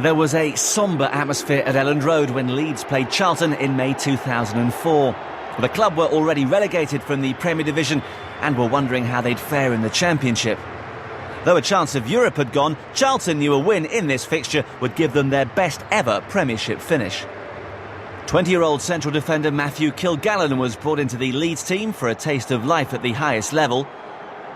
There was a sombre atmosphere at Elland Road when Leeds played Charlton in May 2004. The club were already relegated from the Premier Division and were wondering how they'd fare in the Championship. Though a chance of Europe had gone, Charlton knew a win in this fixture would give them their best ever Premiership finish. 20-year-old central defender Matthew Kilgallen was brought into the Leeds team for a taste of life at the highest level.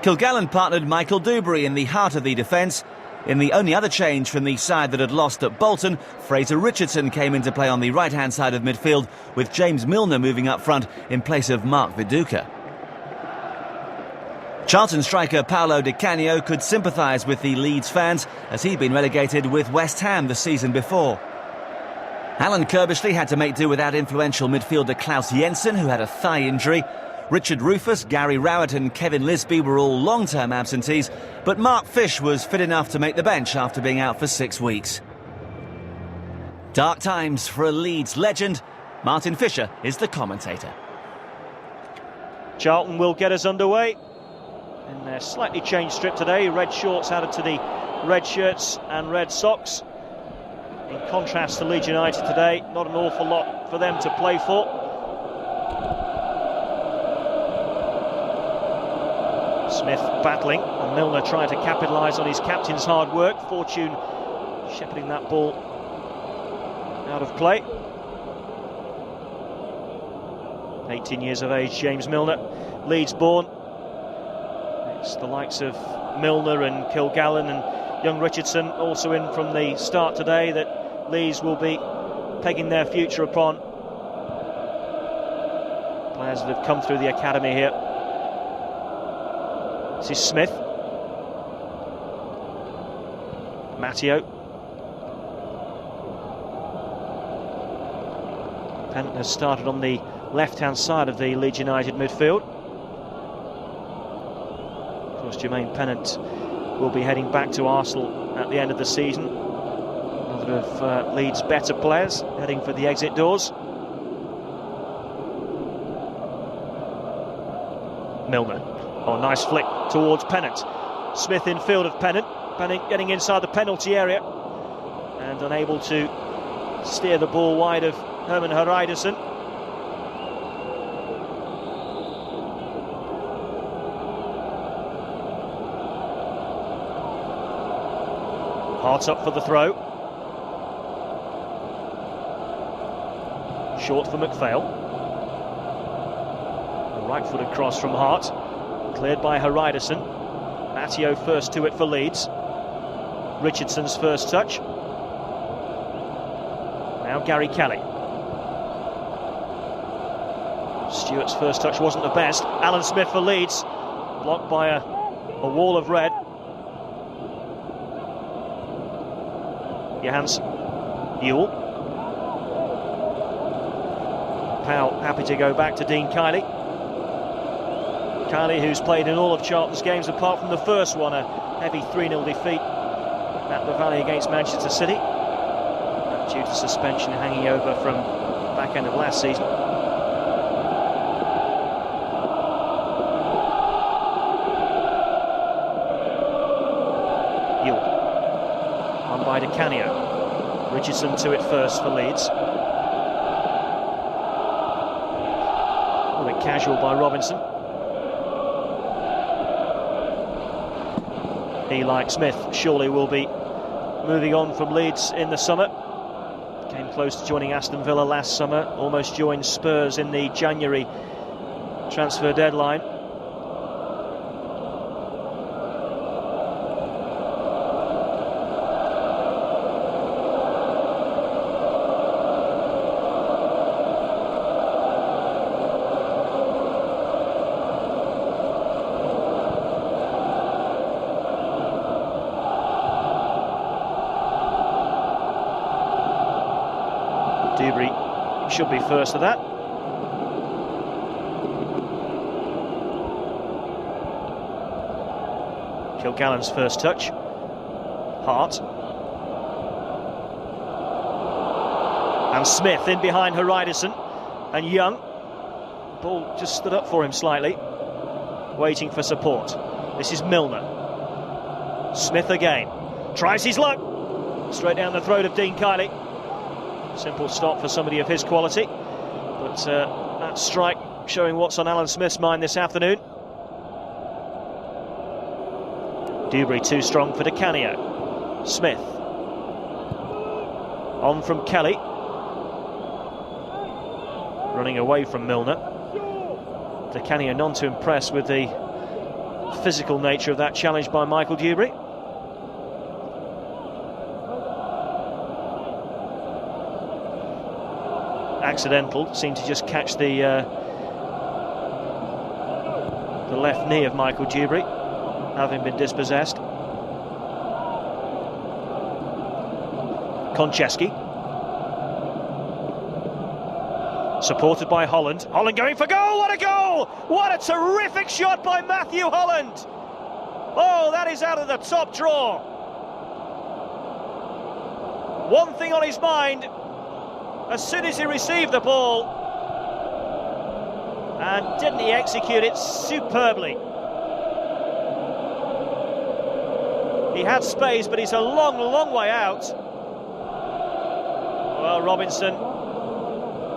Kilgallen partnered Michael Dewberry in the heart of the defence. In the only other change from the side that had lost at Bolton, Fraser Richardson came into play on the right-hand side of midfield, with James Milner moving up front in place of Mark Viduka. Charlton striker Paolo Di Canio could sympathise with the Leeds fans, as he'd been relegated with West Ham the season before. Alan Kirbishley had to make do without influential midfielder Klaus Jensen, who had a thigh injury. Richard Rufus, Gary Rowett and Kevin Lisby were all long-term absentees, but Mark Fish was fit enough to make the bench after being out for 6 weeks. Dark times for a Leeds legend. Martin Fisher is the commentator. Charlton will get us underway in their slightly changed strip today. Red shorts added to the red shirts and red socks. In contrast to Leeds United today, not an awful lot for them to play for. Smith battling, and Milner trying to capitalise on his captain's hard work. Fortune shepherding that ball out of play. 18 years of age, James Milner, Leeds born. It's the likes of Milner and Kilgallen and young Richardson also in from the start today that Leeds will be pegging their future upon. Players that have come through the academy here. This is Smith. Matteo. Pennant has started on the left-hand side of the Leeds United midfield. Of course, Jermaine Pennant will be heading back to Arsenal at the end of the season. Another of Leeds' better players heading for the exit doors. Milner. Oh, nice flick towards Pennant. Smith in field of Pennant. Pennant getting inside the penalty area and unable to steer the ball wide of Herman Hreidersen. Hart up for the throw. Short for McPhail. A right-footed cross from Hart. Cleared by Hreidersen. Matteo first to it for Leeds. Richardson's first touch. Now Gary Kelly. Stewart's first touch wasn't the best. Alan Smith for Leeds. Blocked by a wall of red. Johannes Ewell. Powell happy to go back to Dean Kiley. Kiley, who's played in all of Charlton's games apart from the first one, a heavy 3-0 defeat at the Valley against Manchester City, due to suspension hanging over from the back end of last season. Ewell, on by Di Canio. Richardson to it first for Leeds. A bit casual by Robinson. He, like Smith, surely will be moving on from Leeds in the summer. Came close to joining Aston Villa last summer, almost joined Spurs in the January transfer deadline. Dewberry should be first of that. Kilgallen's first touch. Hart. And Smith in behind Hreidersen. And Young. The ball just stood up for him slightly, waiting for support. This is Milner. Smith again. Tries his luck. straight down the throat of Dean Kiley. Simple stop for somebody of his quality, but that strike showing what's on Alan Smith's mind this afternoon. Dewberry too strong for Di Canio. Smith on from Kelly, running away from Milner. Di Canio none too impressed with the physical nature of that challenge by Michael Dewberry. Accidental, seemed to just catch the left knee of Michael Dewberry, having been dispossessed. Konchesky, supported by Holland. Holland going for goal. What a goal! What a terrific shot by Matthew Holland. Oh, that is out of the top drawer. One thing on his mind as soon as he received the ball, and didn't he execute it superbly? He had space, but he's a long way out. Well, Robinson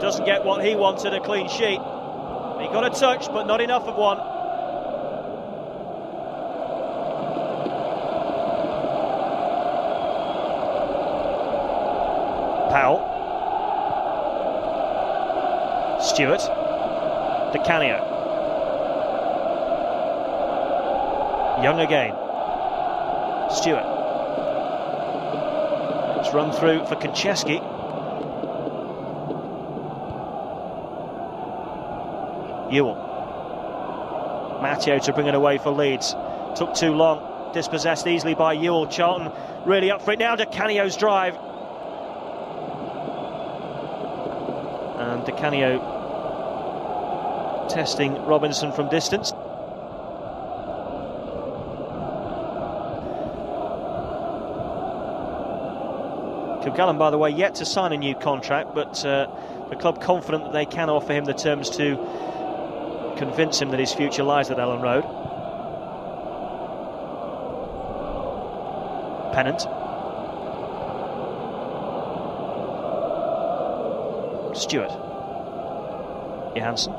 doesn't get what he wanted, a clean sheet. He got a touch, but not enough of one. Powell. Stewart. Di Canio. Young again. Stewart. It's run through for Konchesky. Ewell. Matteo to bring it away for Leeds. Took too long. Dispossessed easily by Ewell. Charlton really up for it now. Di Canio's drive. And Di Canio testing Robinson from distance. Kilgallen, by the way, yet to sign a new contract, but the club confident that they can offer him the terms to convince him that his future lies at Ellen Road. Pennant. Stewart. Johansson.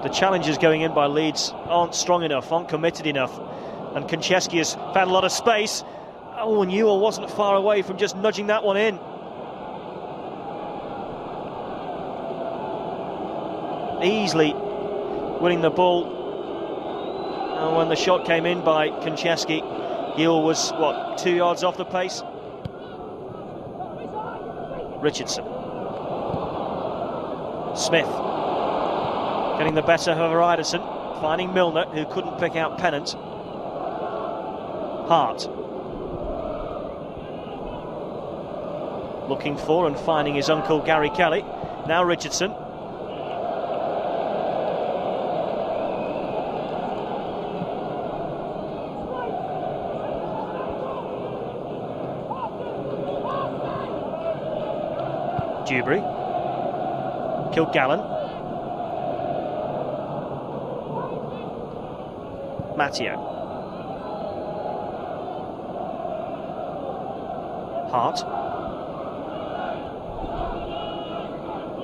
The challenges going in by Leeds aren't strong enough, aren't committed enough, and Konchesky has found a lot of space. Oh, and Ewell wasn't far away from just nudging that one in. Easily winning the ball, and when the shot came in by Konchesky, Ewell was, what, 2 yards off the pace? Richardson. Smith getting the better of Ryderson, finding Milner, who couldn't pick out Pennant. Hart looking for and finding his uncle Gary Kelly. Now Richardson. Dewberry. Kilgallen. Matteo. Hart.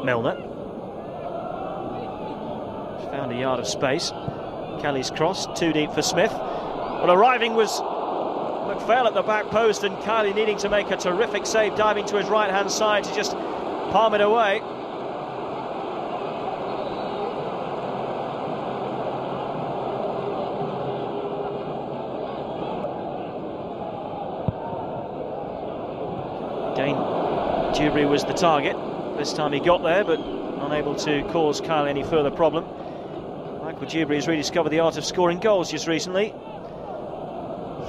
Milner. Found a yard of space. Kelly's cross, too deep for Smith. Well, arriving was McPhail at the back post, and Kiley needing to make a terrific save, diving to his right-hand side to just palm it away. Again, Dewberry was the target. This time he got there, but unable to cause Kiley any further problem. Michael Dewberry has rediscovered the art of scoring goals just recently.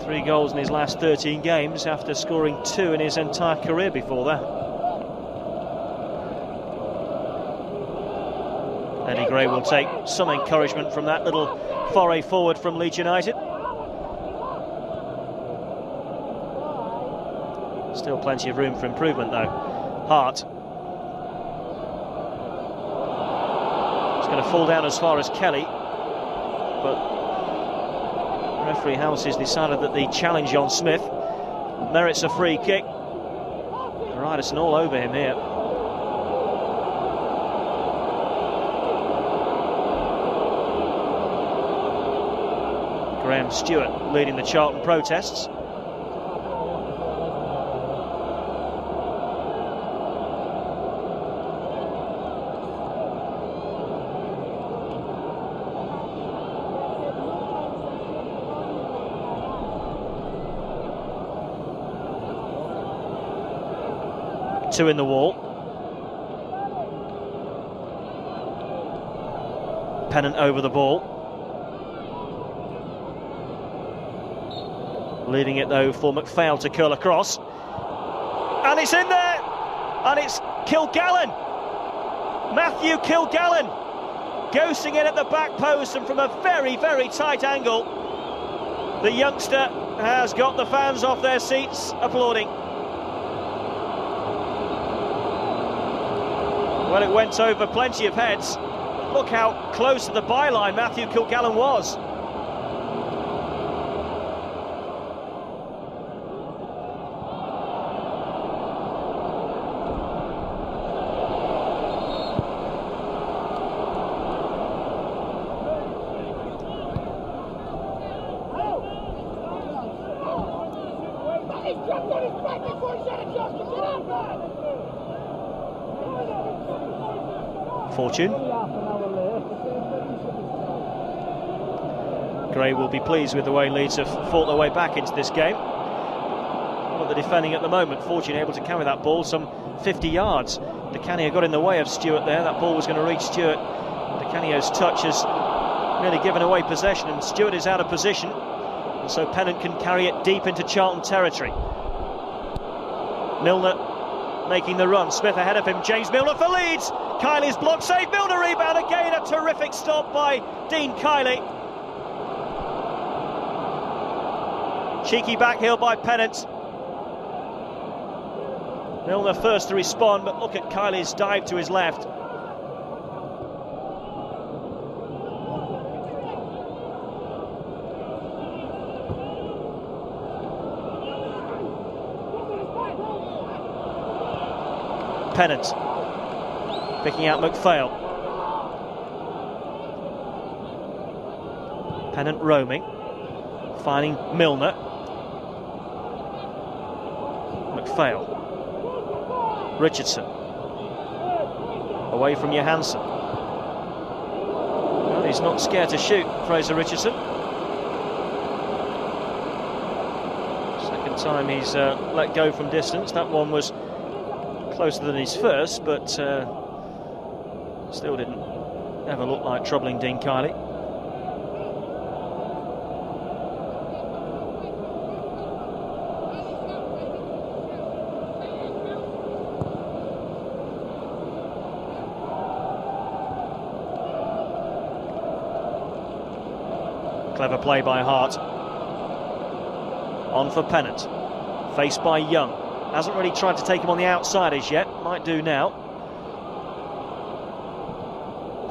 3 goals in his last 13 games after scoring 2 in his entire career before that. Eddie Gray will take some encouragement from that little foray forward from Leeds United. Still plenty of room for improvement though. Hart. It's going to fall down as far as Kelly, but referee House has decided that the challenge on Smith merits a free kick. Ryderson all over him here. Graham Stewart leading the Charlton protests. Two in the wall. Pennant over the ball. Leaving it though for McPhail to curl across. And it's in there! And it's Kilgallen! Matthew Kilgallen! Ghosting in at the back post, and from a very, very tight angle, the youngster has got the fans off their seats applauding. Well, it went over plenty of heads. Look how close to the byline Matthew Kilgallen was. Fortune. Gray will be pleased with the way Leeds have fought their way back into this game. Well, they're defending at the moment. Fortune able to carry that ball some 50 yards. De Canio got in the way of Stewart there. That ball was going to reach Stewart. De Canio's touch has nearly given away possession, and Stewart is out of position. And so Pennant can carry it deep into Charlton territory. Milner making the run. Smith ahead of him. James Milner for Leeds. Kiley's block save. Milner rebound again. A terrific stop by Dean Kiley. Cheeky back heel by Pennant. Milner first to respond, but look at Kiley's dive to his left. Pennant picking out McPhail. Pennant roaming, finding Milner. McPhail. Richardson. Away from Johansson. Well, he's not scared to shoot, Fraser Richardson. Second time he's let go from distance. That one was closer than his first, but still didn't ever look like troubling Dean Kiley. Clever play by Hart. On for Pennant. Faced by Young. Hasn't really tried to take him on the outside as yet. Might do now.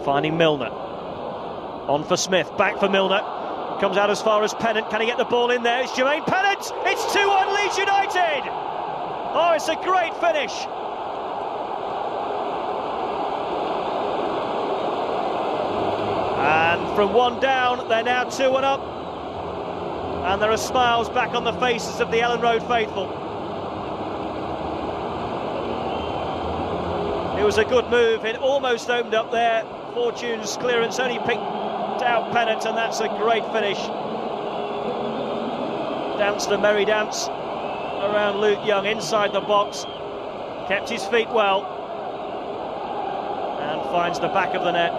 Finding Milner. On for Smith. Back for Milner. Comes out as far as Pennant. Can he get the ball in there? It's Jermaine Pennant. It's 2-1 Leeds United. Oh, it's a great finish. And from one down, they're now 2-1 up. And there are smiles back on the faces of the Ellen Road faithful. It was a good move. It almost opened up there. Fortune's clearance only picked out Pennant, and that's a great finish. Danced a merry dance around Luke Young inside the box. Kept his feet well. And finds the back of the net.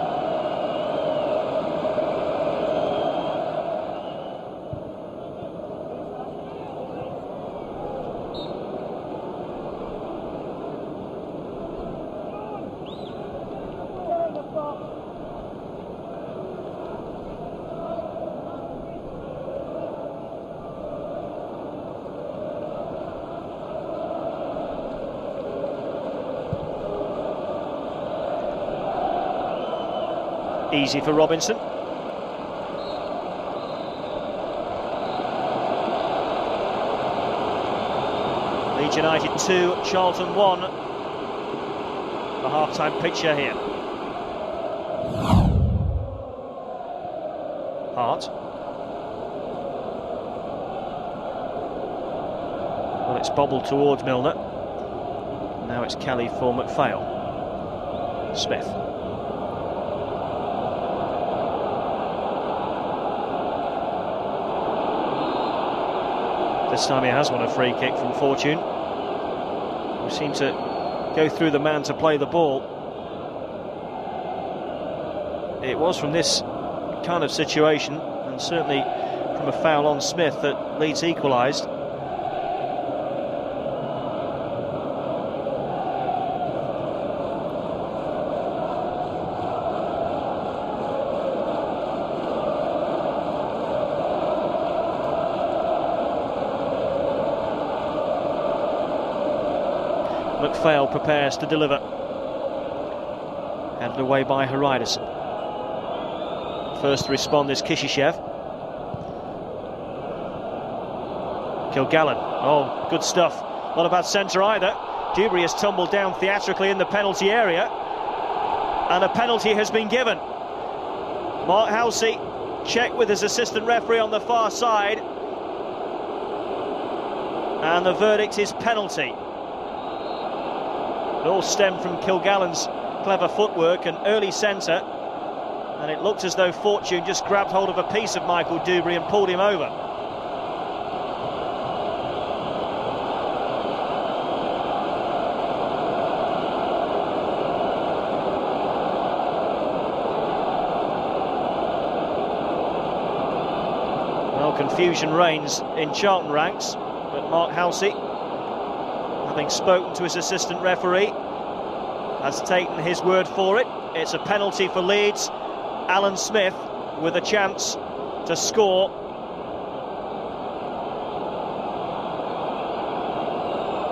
Easy for Robinson. Leeds United 2, Charlton 1. The half-time picture here. Hart. Well, it's bobbled towards Milner. Now it's Kelly for McPhail. Smith. This time he has won a free kick from Fortune, who seemed to go through the man to play the ball. It was from this kind of situation, and certainly from a foul on Smith, that Leeds equalised. McPhail prepares to deliver. Handed away by Haridason. First to respond is Kishishev. Kilgallen. Oh, good stuff. Not a bad centre either. Dewberry has tumbled down theatrically in the penalty area, and a penalty has been given. Mark Halsey checked with his assistant referee on the far side, and the verdict is penalty. It all stemmed from Kilgallen's clever footwork and early centre, and it looked as though Fortune just grabbed hold of a piece of Michael Dewberry and pulled him over. Well, confusion reigns in Charlton ranks, but Mark Halsey, having spoken to his assistant referee, has taken his word for it. It's a penalty for Leeds. Alan Smith with a chance to score.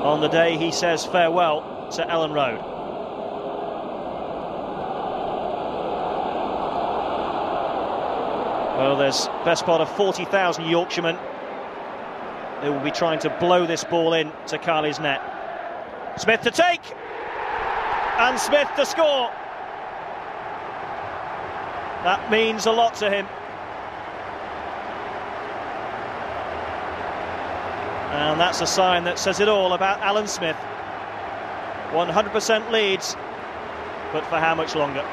On the day he says farewell to Ellen Road. Well, there's best part of 40,000 Yorkshiremen who will be trying to blow this ball in to Carly's net. Smith to take, and Smith to score. That means a lot to him. And that's a sign that says it all about Alan Smith. 100% Leeds, but for how much longer?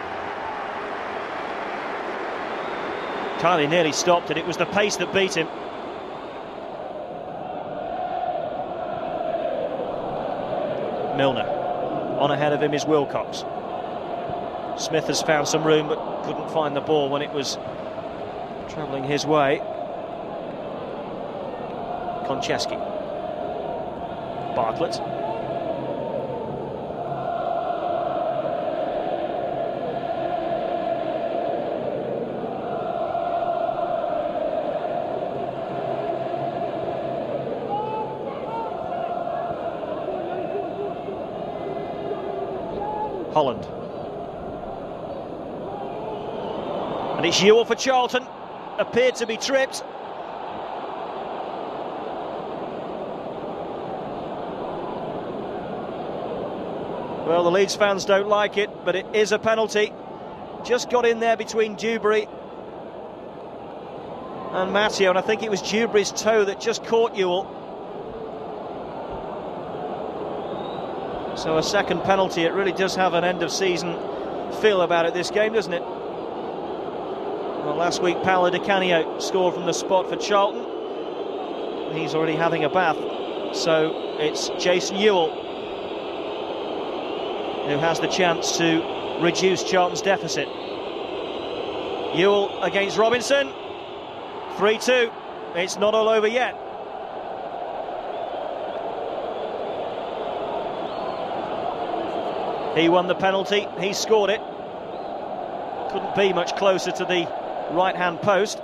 Carly nearly stopped it. It was the pace that beat him. Milner. On ahead of him is Wilcox. Smith has found some room but couldn't find the ball when it was travelling his way. Konchesky. Bartlett. Holland. And it's Ewell for Charlton. Appeared to be tripped. Well, the Leeds fans don't like it, but it is a penalty. Just got in there between Dewberry and Matteo, and I think it was Dewberry's toe that just caught Ewell. So a second penalty. It really does have an end-of-season feel about it, this game, doesn't it? Well, last week, Paolo Di Canio scored from the spot for Charlton. He's already having a bath. So it's Jason Ewell who has the chance to reduce Charlton's deficit. Ewell against Robinson. 3-2. It's not all over yet. He won the penalty, he scored it. Couldn't be much closer to the right-hand post.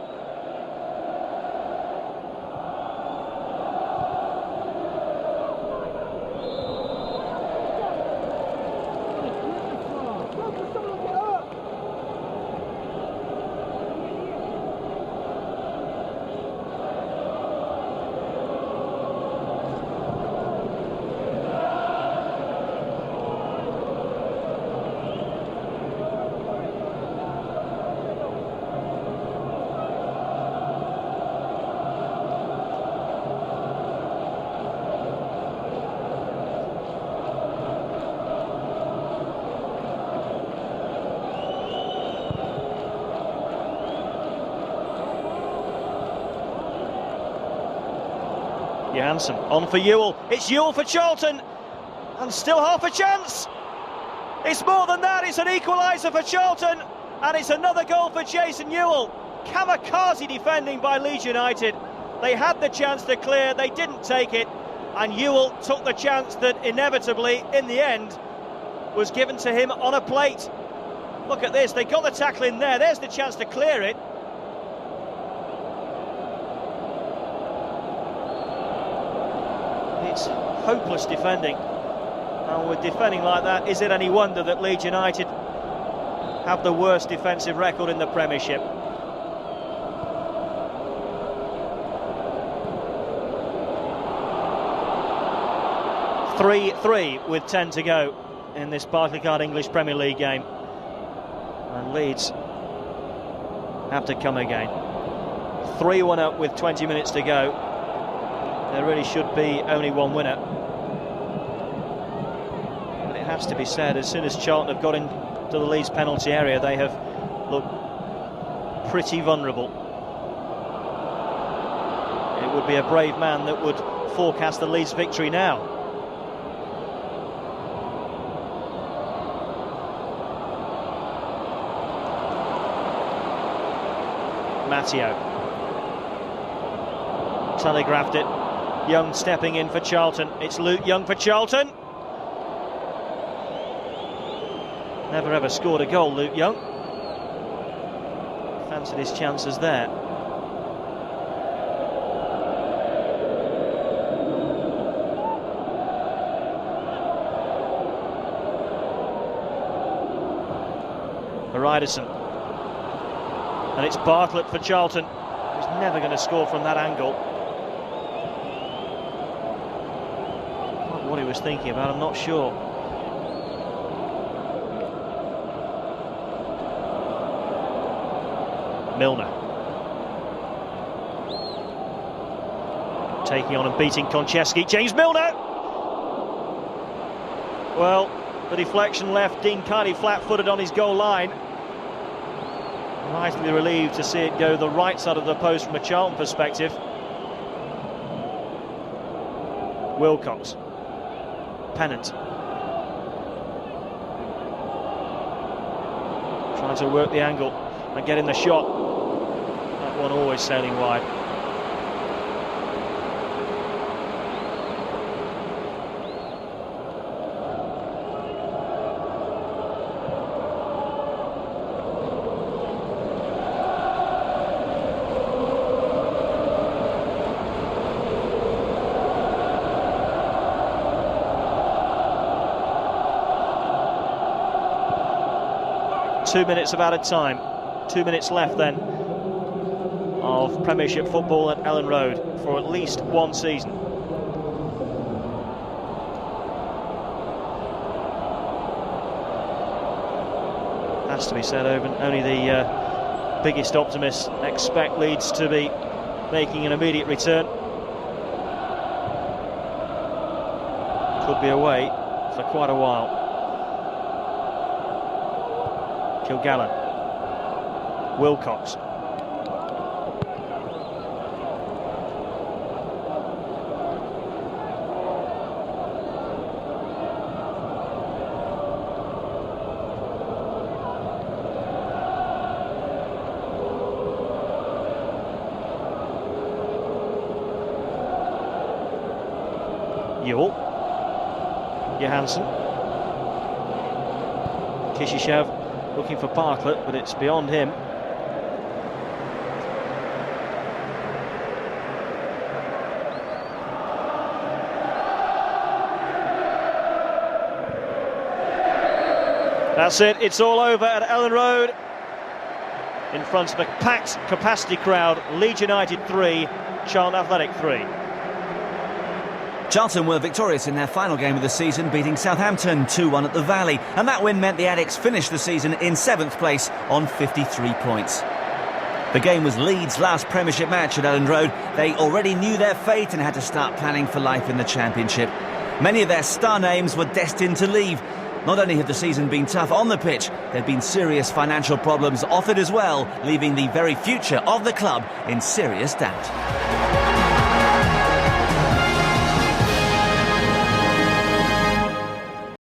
Johansson on for Ewell. It's Ewell for Charlton, and still half a chance. It's more than that. It's an equaliser for Charlton, and it's another goal for Jason Ewell. Kamikaze defending by Leeds United. They had the chance to clear, they didn't take it, and Ewell took the chance that inevitably, in the end, was given to him on a plate. Look at this, they got the tackle in there. There's the chance to clear it. It's hopeless defending, and with defending like that, is it any wonder that Leeds United have the worst defensive record in the Premiership? Three with 10 to go in this Barclaycard English Premier League game, and Leeds have to come again. 3-1 up with 20 minutes to go. There really should be only one winner, but it has to be said, as soon as Charlton have got into the Leeds penalty area, they have looked pretty vulnerable. It would be a brave man that would forecast the Leeds victory now. Matteo telegraphed it. Young stepping in for Charlton. It's Luke Young for Charlton. Never ever scored a goal, Luke Young. Fancied his chances there. Ryderson. And it's Bartlett for Charlton, who's never going to score from that angle. What he was thinking about, I'm not sure. Milner. Taking on and beating Konchesky. James Milner! Well, the deflection left Dean Carney flat-footed on his goal line. Nicely relieved to see it go the right side of the post from a Charlton perspective. Wilcox. Pennant. Trying to work the angle and get in the shot. That one always sailing wide. Two minutes of added time. 2 minutes left then of Premiership football at Ellen Road for at least one season. Has to be said, only the biggest optimists expect Leeds to be making an immediate return. Could be away for quite a while. Kilgallen. Wilcox. Ewell. Johansson. Kishishev looking for Bartlett, but it's beyond him. That's it, it's all over at Ellen Road in front of a packed capacity crowd. Leeds United 3, Charlton Athletic 3. Charlton were victorious in their final game of the season, beating Southampton 2-1 at the Valley, and that win meant the Addicts finished the season in 7th place on 53 points. The game was Leeds' last Premiership match at Ellen Road. They already knew their fate and had to start planning for life in the Championship. Many of their star names were destined to leave. Not only had the season been tough on the pitch, there'd been serious financial problems off it as well, leaving the very future of the club in serious doubt.